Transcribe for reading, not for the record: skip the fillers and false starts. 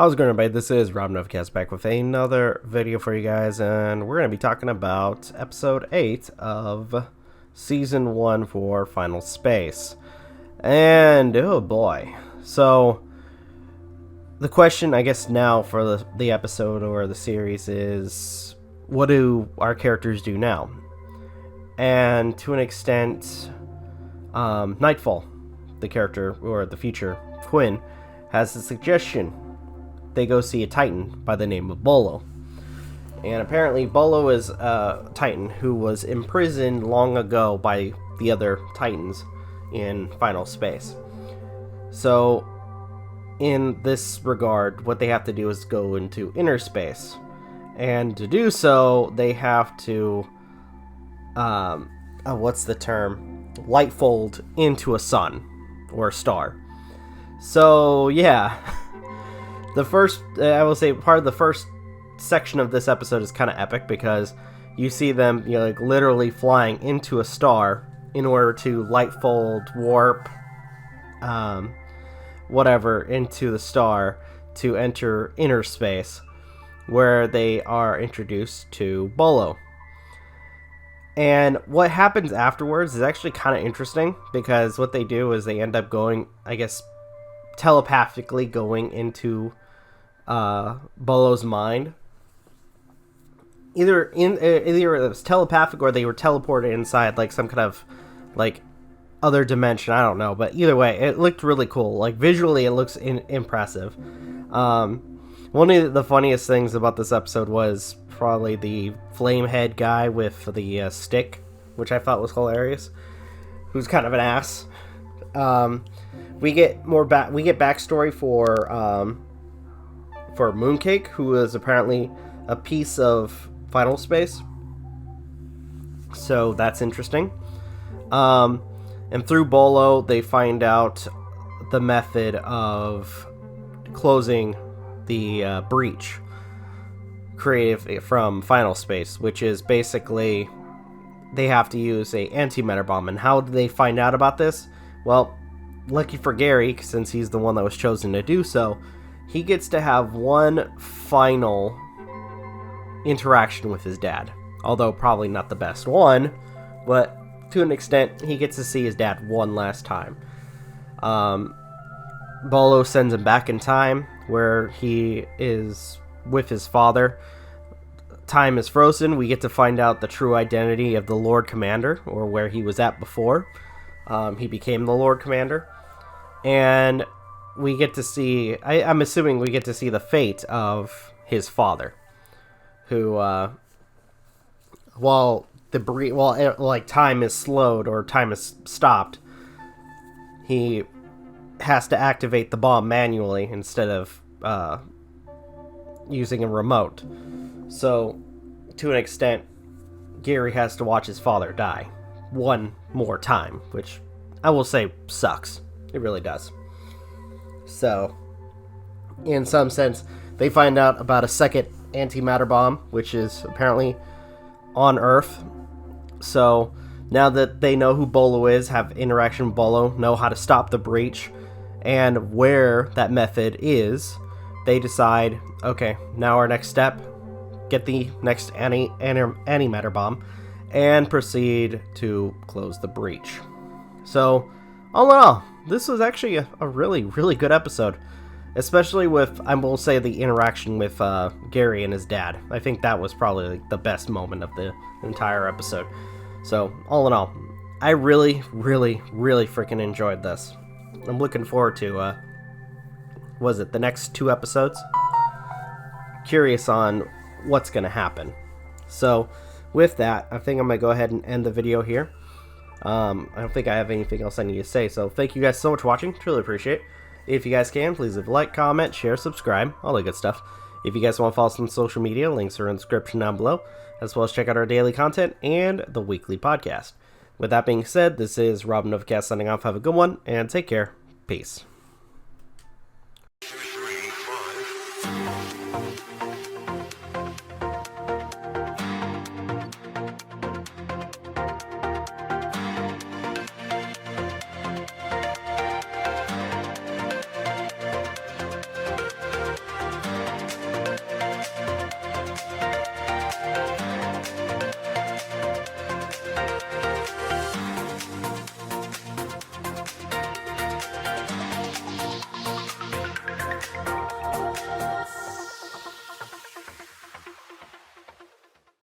How's it going, everybody? This is Novakast back with another video for you guys, and we're going to be talking about episode 8 of season 1 for Final Space. And oh boy, so the question I guess now for the episode or the series is, what do our characters do now? And to an extent, Nightfall, the character or the future Quinn, has a suggestion. They go see a Titan by the name of Bolo. And apparently Bolo is a Titan who was imprisoned long ago by the other Titans in Final Space. So in this regard, what they have to do is go into inner space. And to do so, they have to what's the term? Lightfold into a sun or a star. So yeah. The first, I will say, part of the first section of this episode is kind of epic because you see them, like literally flying into a star in order to lightfold, warp, whatever, into the star to enter inner space, where they are introduced to Bolo. And what happens afterwards is actually kind of interesting because what they do is they end up going, I guess, telepathically going into Bolo's mind. Either it was telepathic or they were teleported inside like some kind of like other dimension. I don't know, but either way, it looked really cool. Like visually, it looks impressive. One of the funniest things about this episode was probably the flame head guy with the stick, which I thought was hilarious. Who's kind of an ass. We get backstory for Mooncake, who is apparently a piece of Final Space. So that's interesting. And through Bolo, they find out the method of closing the breach created from Final Space, which is basically they have to use a antimatter bomb. And how do they find out about this? Well, lucky for Gary, since he's the one that was chosen to do so, he gets to have one final interaction with his dad. Although probably not the best one, but to an extent, he gets to see his dad one last time. Bolo sends him back in time, where he is with his father. Time is frozen. We get to find out the true identity of the Lord Commander, or where he was at before. He became the Lord Commander. And we get to see, I'm assuming we get to see the fate of his father, who, while time is slowed or time is stopped, he has to activate the bomb manually instead of using a remote. So, to an extent, Gary has to watch his father die one more time, which I will say sucks. It really does. So, in some sense, they find out about a second antimatter bomb, which is apparently on Earth. So, now that they know who Bolo is, have interaction with Bolo, know how to stop the breach, and where that method is, they decide, okay, now our next step, get the next antimatter bomb, and proceed to close the breach. So, all in all, this was actually a really, really good episode. Especially with, I will say, the interaction with Gary and his dad. I think that was probably like the best moment of the entire episode. So, all in all, I really, really, really freaking enjoyed this. I'm looking forward to, the next 2 episodes? Curious on what's going to happen. So, with that, I think I'm going to go ahead and end the video here. I don't think I have anything else I need to say, so thank you guys so much for watching. Truly appreciate it. If you guys can, please leave a like, comment, share, subscribe, all that good stuff. If you guys want to follow us on social media, links are in the description down below, as well as check out our daily content and the weekly podcast. With that being said, this is Novakast signing off. Have a good one, and take care. Peace.